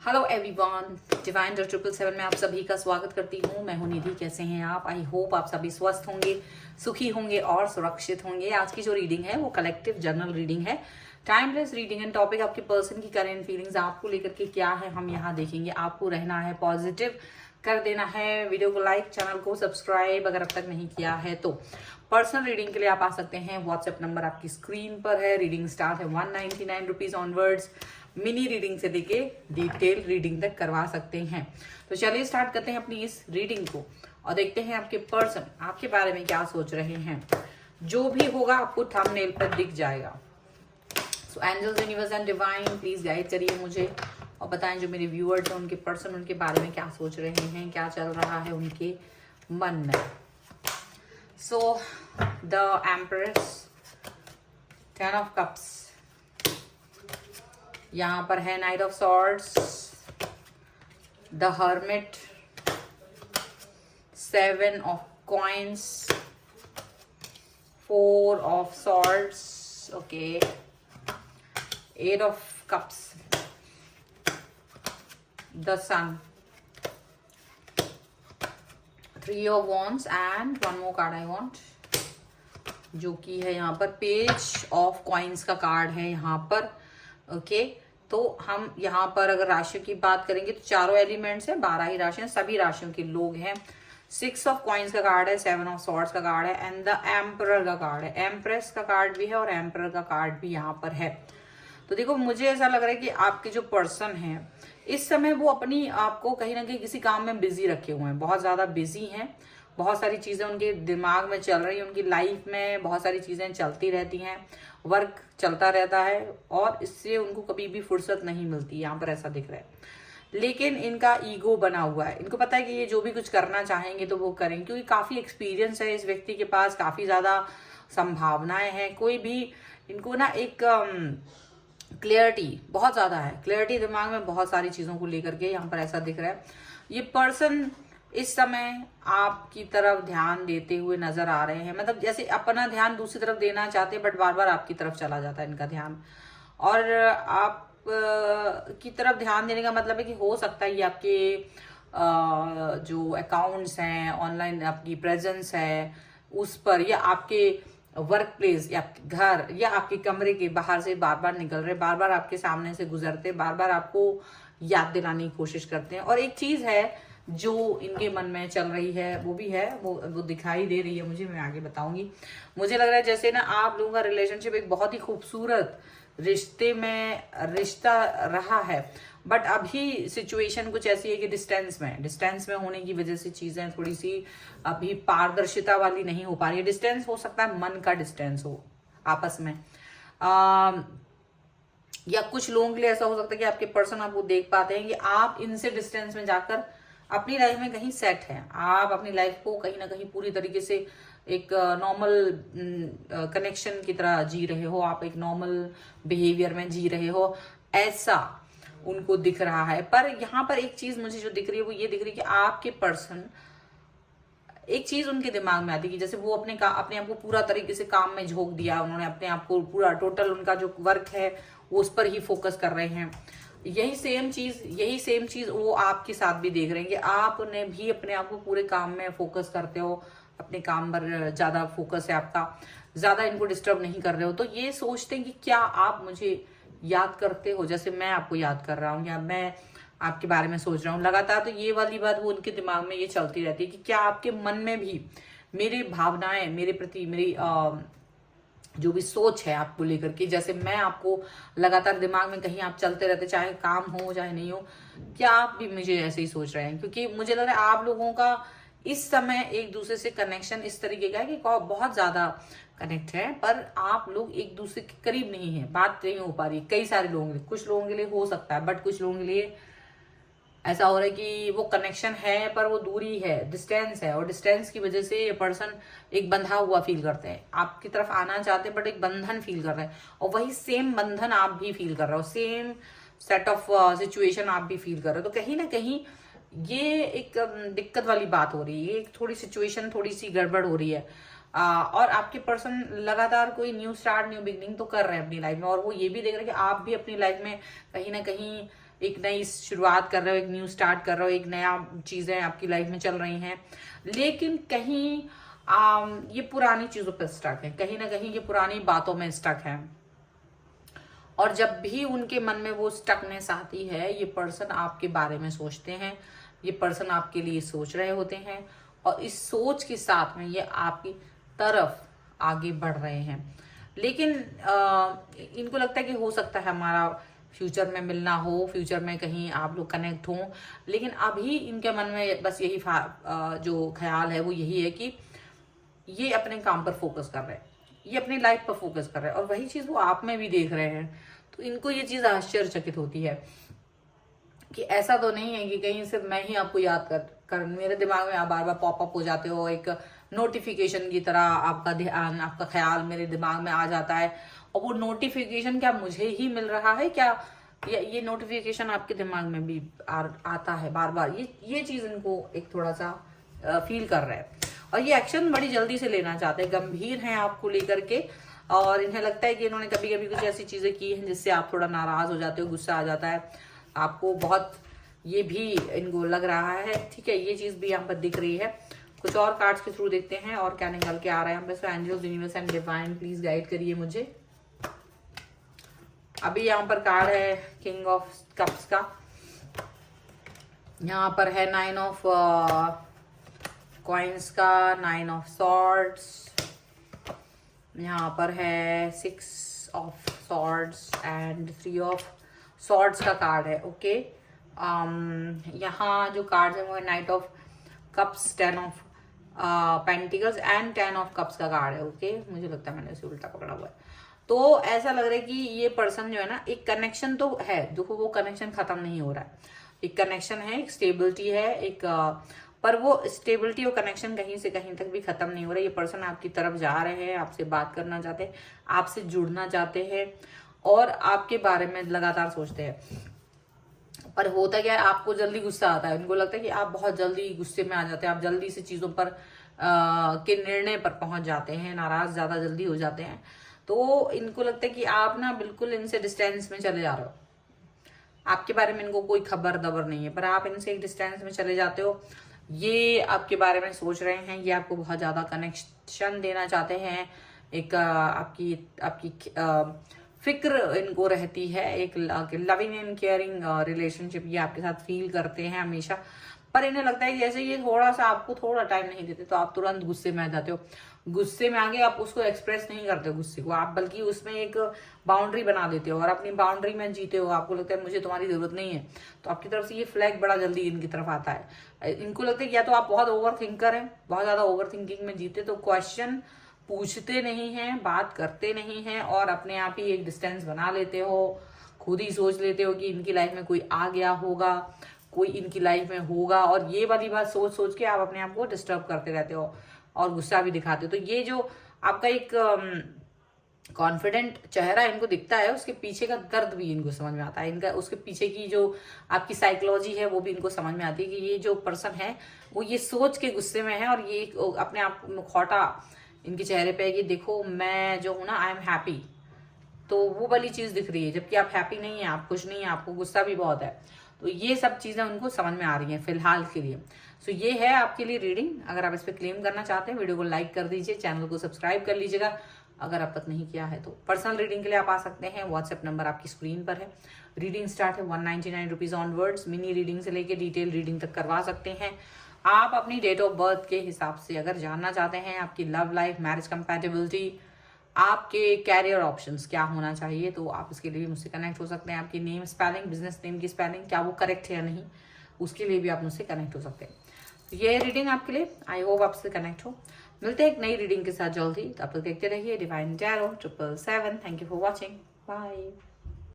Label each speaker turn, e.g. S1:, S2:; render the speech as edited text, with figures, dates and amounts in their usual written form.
S1: Hello everyone, divine 777 में आप सभी का स्वागत करती हूँ। मैं हूँ निधि। कैसे हैं आप? आई होप आप सभी स्वस्थ होंगे, सुखी होंगे और सुरक्षित होंगे। आज की जो रीडिंग है वो कलेक्टिव जर्नल रीडिंग है, टाइमलेस रीडिंग एंड टॉपिक आपके पर्सन की करेंट फीलिंग्स आपको लेकर के क्या है हम यहाँ देखेंगे। आपको रहना है पॉजिटिव, कर देना है वीडियो को लाइक, चैनल को सब्सक्राइब अगर अब तक नहीं किया है तो। पर्सनल रीडिंग के लिए आप आ सकते हैं, व्हाट्सएप नंबर आपकी स्क्रीन पर है। रीडिंग स्टार्ट है 199 रुपीज ऑनवर्ड्स। मिनी रीडिंग से लेके डिटेल रीडिंग तक करवा सकते हैं। तो चलिए स्टार्ट करते हैं अपनी इस रीडिंग को और देखते हैं आपके पर्सन आपके बारे में क्या सोच रहे हैं। जो भी होगा आपको थंबनेल पर दिख जाएगा। So angels, universe and divine please guide करिए मुझे और बताएं जो मेरे व्यूअर्स हैं उनके पर्सन उनके बारे में क्या सोच रहे हैं, क्या चल रहा है उनके मन में। So the empress, 10 of cups, यहाँ पर है knight of swords, the hermit, 7 of coins, 4 of swords, okay, 8 of cups, the sun, 3 of wands and one more card I want, जो कि है यहाँ पर पेज ऑफ कॉइन्स का कार्ड है यहाँ पर। ओके तो हम यहाँ पर अगर राशियों की बात करेंगे तो चारों एलिमेंट्स हैं, 12 ही राशियां, सभी राशियों के लोग हैं। 6 ऑफ कॉइन्स का कार्ड है, 7 ऑफ सॉर्ड्स का कार्ड है एंड द एम्परर का कार्ड है। एम्प्रेस का कार्ड भी है और एम्परर का कार्ड भी यहाँ पर है। तो देखो मुझे ऐसा लग रहा है कि आपके जो पर्सन है इस समय वो अपनी आपको कहीं ना कहीं किसी काम में बिजी रखे हुए हैं, बहुत ज्यादा बिजी हैं। बहुत सारी चीजें उनके दिमाग में चल रही है, उनकी लाइफ में बहुत सारी चीजें चलती रहती हैं, वर्क चलता रहता है और इससे उनको कभी भी फुर्सत नहीं मिलती। यहाँ पर ऐसा दिख रहा है। लेकिन इनका ईगो बना हुआ है, इनको पता है कि ये जो भी कुछ करना चाहेंगे तो वो करेंगे, क्योंकि काफी एक्सपीरियंस है इस व्यक्ति के पास, काफी ज्यादा संभावनाएं हैं। कोई भी इनको ना एक क्लियरिटी बहुत ज्यादा है, क्लियरिटी दिमाग में बहुत सारी चीजों को लेकर के यहाँ पर ऐसा दिख रहा है। ये पर्सन इस समय आपकी तरफ ध्यान देते हुए नजर आ रहे हैं, मतलब जैसे अपना ध्यान दूसरी तरफ देना चाहते हैं बट बार बार आपकी तरफ चला जाता है इनका ध्यान। और आप की तरफ ध्यान देने का मतलब है कि हो सकता है ये आपके जो अकाउंट्स हैं, ऑनलाइन आपकी प्रेजेंस है उस पर, या आपके वर्क प्लेस या आपके घर या आपके कमरे के बाहर से बार बार निकल रहे, बार बार आपके सामने से गुजरते, बार बार आपको याद दिलाने की कोशिश करते हैं। और एक चीज है जो इनके मन में चल रही है वो भी है, वो दिखाई दे रही है मुझे, मैं आगे बताऊंगी। मुझे लग रहा है जैसे ना आप लोगों का रिलेशनशिप एक बहुत ही खूबसूरत रिश्ता रहा है, बट अभी सिचुएशन कुछ ऐसी है कि डिस्टेंस में होने की वजह से चीजें थोड़ी सी अभी पारदर्शिता वाली नहीं हो पा रही है। डिस्टेंस हो सकता है मन का डिस्टेंस हो आपस में, या कुछ लोगों के लिए ऐसा हो सकता है कि आपके पर्सन आपको देख पाते हैं कि आप इनसे डिस्टेंस में जाकर अपनी लाइफ में कहीं सेट हैं, आप अपनी लाइफ को कहीं ना कहीं पूरी तरीके से एक नॉर्मल कनेक्शन की तरह जी रहे हो, आप एक नॉर्मल बिहेवियर में जी रहे हो, ऐसा उनको दिख रहा है। पर यहाँ पर एक चीज मुझे जो दिख रही है वो ये दिख रही है कि आपके पर्सन, एक चीज उनके दिमाग में आती है कि जैसे वो अपने आप को पूरा तरीके से काम में झोंक दिया उन्होंने, अपने आप को पूरा टोटल उनका जो वर्क है वो उस पर ही फोकस कर रहे हैं। यही सेम चीज वो आपके साथ भी देख रहे हैं कि आपने भी अपने आप को पूरे काम में फोकस करते हो, अपने काम पर ज्यादा फोकस है आपका, ज्यादा इनको डिस्टर्ब नहीं कर रहे हो। तो ये सोचते हैं कि क्या आप मुझे याद करते हो जैसे मैं आपको याद कर रहा हूँ, या मैं आपके बारे में सोच रहा हूँ लगातार। तो ये वाली बात वो उनके दिमाग में ये चलती रहती है कि क्या आपके मन में भी मेरी भावनाएं, मेरे प्रति मेरी जो भी सोच है आपको लेकर के, जैसे मैं आपको लगातार दिमाग में कहीं आप चलते रहते, चाहे काम हो चाहे नहीं हो, क्या आप भी मुझे ऐसे ही सोच रहे हैं? क्योंकि मुझे लग रहा है आप लोगों का इस समय एक दूसरे से कनेक्शन इस तरीके का है कि बहुत ज्यादा कनेक्ट है, पर आप लोग एक दूसरे के करीब नहीं है, बात नहीं हो पा रही। कई सारे लोगों के लिए, कुछ लोगों के लिए हो सकता है बट कुछ लोगों के लिए ऐसा हो रहा है कि वो कनेक्शन है पर वो दूरी है, डिस्टेंस है, और डिस्टेंस की वजह से ये पर्सन एक बंधा हुआ फील करते हैं, आपकी तरफ आना चाहते हैं बट एक बंधन फील कर रहे हैं, और वही सेम बंधन आप भी फील कर रहे हो, सेम सेट ऑफ सिचुएशन आप भी फील कर रहे हो। तो कहीं ना कहीं ये एक दिक्कत वाली बात हो रही है, एक थोड़ी सिचुएशन थोड़ी सी गड़बड़ हो रही है। और आपके पर्सन लगातार कोई न्यू स्टार्ट, न्यू बिगनिंग तो कर रहे हैं अपनी लाइफ में, और वो ये भी देख रहे हैं कि आप भी अपनी लाइफ में कहीं ना कहीं एक नई शुरुआत कर रहे हो, एक न्यू स्टार्ट कर रहे हो, एक नया चीजें आपकी लाइफ में चल रही हैं, लेकिन कहीं ये पुरानी चीजों पर स्टक है, कहीं ना कहीं ये पुरानी बातों में स्टक है। और जब भी उनके मन में वो स्टकनेस आती है, ये पर्सन आपके बारे में सोचते हैं, ये पर्सन आपके लिए सोच रहे होते हैं, और इस सोच के साथ में ये आपकी तरफ आगे बढ़ रहे हैं। लेकिन इनको लगता है कि हो सकता है हमारा फ्यूचर में मिलना हो, फ्यूचर में कहीं आप लोग कनेक्ट हों, लेकिन अभी इनके मन में बस यही जो ख्याल है वो यही है कि ये अपने काम पर फोकस कर रहे हैं, ये अपनी लाइफ पर फोकस कर रहे हैं, और वही चीज वो आप में भी देख रहे हैं। तो इनको ये चीज आश्चर्यचकित होती है कि ऐसा तो नहीं है कि कहीं सिर्फ मैं ही आपको याद कर मेरे दिमाग में आप बार बार पॉपअप हो जाते हो, एक नोटिफिकेशन की तरह आपका ध्यान, आपका ख्याल मेरे दिमाग में आ जाता है, और वो नोटिफिकेशन क्या मुझे ही मिल रहा है क्या, ये नोटिफिकेशन आपके दिमाग में भी आता है बार बार। ये चीज इनको एक थोड़ा सा फील कर रहा है, और ये एक्शन बड़ी जल्दी से लेना चाहते हैं, गंभीर हैं आपको लेकर के, और इन्हें लगता है कि इन्होंने कभी कभी कुछ ऐसी चीजें की हैं जिससे आप थोड़ा नाराज हो जाते हो, गुस्सा आ जाता है आपको बहुत, ये भी इनको लग रहा है। ठीक है, ये चीज भी यहाँ पर दिख रही है। कुछ और कार्ड्स के थ्रू देखते हैं और क्या निकल के आ रहा है यहाँ पे। Angels, universe and divine, please guide करिए मुझे। अभी यहाँ पर कार्ड है किंग ऑफ कप्स का, यहाँ पर है 9 ऑफ कॉइन्स का, 9 ऑफ सॉर्ड्स, यहाँ पर है 6 of swords and 3 of swords का कार्ड है। ओके, यहाँ जो कार्ड है वो है knight of cups, 10 of pentacles and 10 of cups का कार्ड है। ओके, मुझे लगता है मैंने इसे उल्टा पकड़ा हुआ है। तो ऐसा लग रहा है कि ये पर्सन जो है ना, एक कनेक्शन तो है, देखो वो कनेक्शन खत्म नहीं हो रहा है, एक कनेक्शन है, एक स्टेबिलिटी है, एक पर वो स्टेबिलिटी और कनेक्शन कहीं से कहीं तक भी खत्म नहीं हो रहा है। ये पर्सन आपकी तरफ जा रहे हैं, आपसे बात करना चाहते हैं, आपसे जुड़ना चाहते हैं, और आपके बारे में लगातार सोचते हैं। पर होता क्या है, आपको जल्दी गुस्सा आता है, उनको लगता है कि आप बहुत जल्दी गुस्से में आ जाते हैं, आप जल्दी से चीजों पर के निर्णय पर पहुंच जाते हैं, नाराज ज्यादा जल्दी हो जाते हैं। तो इनको लगता है कि आप ना बिल्कुल इनसे डिस्टेंस में चले जा रहे हो, आपके बारे में इनको कोई खबर दबर नहीं है, पर आप इनसे एक डिस्टेंस में चले जाते हो। ये आपके बारे में सोच रहे हैं, ये आपको बहुत ज्यादा कनेक्शन देना चाहते हैं, एक आपकी फिक्र इनको रहती है, एक लविंग एंड केयरिंग रिलेशनशिप ये आपके साथ फील करते हैं हमेशा। पर इन्हें लगता है कि जैसे ये थोड़ा सा आपको थोड़ा टाइम नहीं देते तो आप तुरंत गुस्से में आ जाते हो, गुस्से में आगे आप उसको एक्सप्रेस नहीं करते हो गुस्से को, आप बल्कि उसमें एक बाउंड्री बना देते हो और अपनी बाउंड्री में जीते हो। आपको लगता है मुझे तुम्हारी जरूरत नहीं है, तो आपकी तरफ से ये फ्लैग बड़ा जल्दी इनकी तरफ आता है। इनको लगता है कि या तो आप बहुत ओवर थिंकर हैं, बहुत ज्यादा ओवर थिंकिंग में जीते, तो क्वेश्चन पूछते नहीं हैं, बात करते नहीं हैं, और अपने आप ही एक डिस्टेंस बना लेते हो, खुद ही सोच लेते हो कि इनकी लाइफ में कोई आ गया होगा, कोई इनकी लाइफ में होगा, और ये वाली बात सोच सोच के आप अपने आप को डिस्टर्ब करते रहते हो और गुस्सा भी दिखाते हो। तो ये जो आपका एक कॉन्फिडेंट चेहरा इनको दिखता है, उसके पीछे का दर्द भी इनको समझ में आता है, इनका उसके पीछे की जो आपकी साइकोलॉजी है वो भी इनको समझ में आती है कि ये जो पर्सन है वो ये सोच के गुस्से में है, और ये अपने आप मुखौटा इनके चेहरे पे है कि देखो मैं जो हूं ना, आई एम हैप्पी, तो वो वाली चीज दिख रही है, जबकि आप हैप्पी नहीं है, आप खुश नहीं है, आपको गुस्सा भी बहुत है। तो ये सब चीजें उनको समझ में आ रही हैं फिलहाल के लिए। सो ये है आपके लिए रीडिंग। अगर आप इस पर क्लेम करना चाहते हैं, वीडियो को लाइक कर दीजिए, चैनल को सब्सक्राइब कर लीजिएगा अगर अब तक नहीं किया है तो। पर्सनल रीडिंग के लिए आप आ सकते हैं, व्हाट्सएप नंबर आपकी स्क्रीन पर है। रीडिंग स्टार्ट है 199 रुपीज ऑनवर्ड्स, मिनी रीडिंग से लेके डिटेल रीडिंग तक करवा सकते हैं। आप अपनी डेट ऑफ बर्थ के हिसाब से अगर जानना चाहते हैं आपकी लव लाइफ, मैरिज कंपैटिबिलिटी, आपके कैरियर ऑप्शंस क्या होना चाहिए, तो आप इसके लिए भी मुझसे कनेक्ट हो सकते हैं। आपकी नेम स्पेलिंग, बिजनेस नेम की स्पेलिंग क्या वो करेक्ट है या नहीं, उसके लिए भी आप मुझसे कनेक्ट हो सकते हैं। तो ये रीडिंग आपके लिए, आई होप आपसे कनेक्ट हो। मिलते हैं एक नई रीडिंग के साथ जल्दी, तब तक देखते रहिए divine tarot 777। Thank you for watching, bye.